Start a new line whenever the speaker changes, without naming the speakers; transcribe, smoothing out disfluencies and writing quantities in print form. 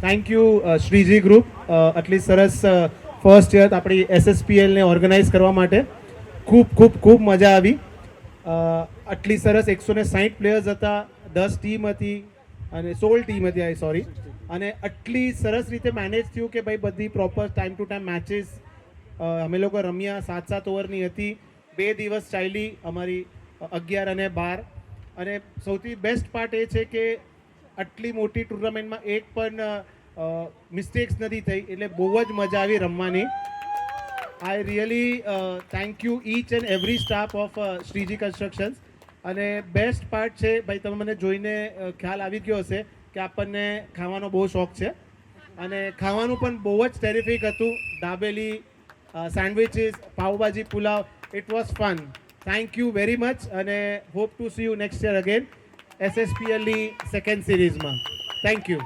Thank you Shriji group આટલી સરસ first year આપણી SSPL ને ઓર્ગેનાઇઝ કરવા માટે ખૂબ ખૂબ ખૂબ મજા આવી. આટલી સરસ 160 પ્લેયર્સ હતા, 10 ટીમ હતી અને 16 ટીમ હતી સોરી, અને આટલી સરસ રીતે મેનેજ થયું કે ભાઈ બધી proper time to time matches અમે લોકો રમ્યા. 7-7 ઓવરની હતી, 2 દિવસ ચાલી અમારી 11 અને 12. અને સૌથી બેસ્ટ પાર્ટ એ છે કે આટલી મોટી ટુર્નામેન્ટમાં એક પણ મિસ્ટેક્સ નથી થઈ, એટલે બહુ જ મજા આવી રમવાની. I really thank you each and every staff of Shriji constructions. અને બેસ્ટ પાર્ટ છે ભાઈ, તમે મને જોઈને ખ્યાલ આવી ગયો હશે કે આપણને ખાવાનો બહુ શોખ છે, અને ખાવાનું પણ બહુ જ ટેરિફિક હતું. Dabeli, sandwiches, pav bhaji, pulao, it was fun. Thank you very much અને hope to see you next year again SSPL ની સેકન્ડ સિરીઝમાં. Thank you.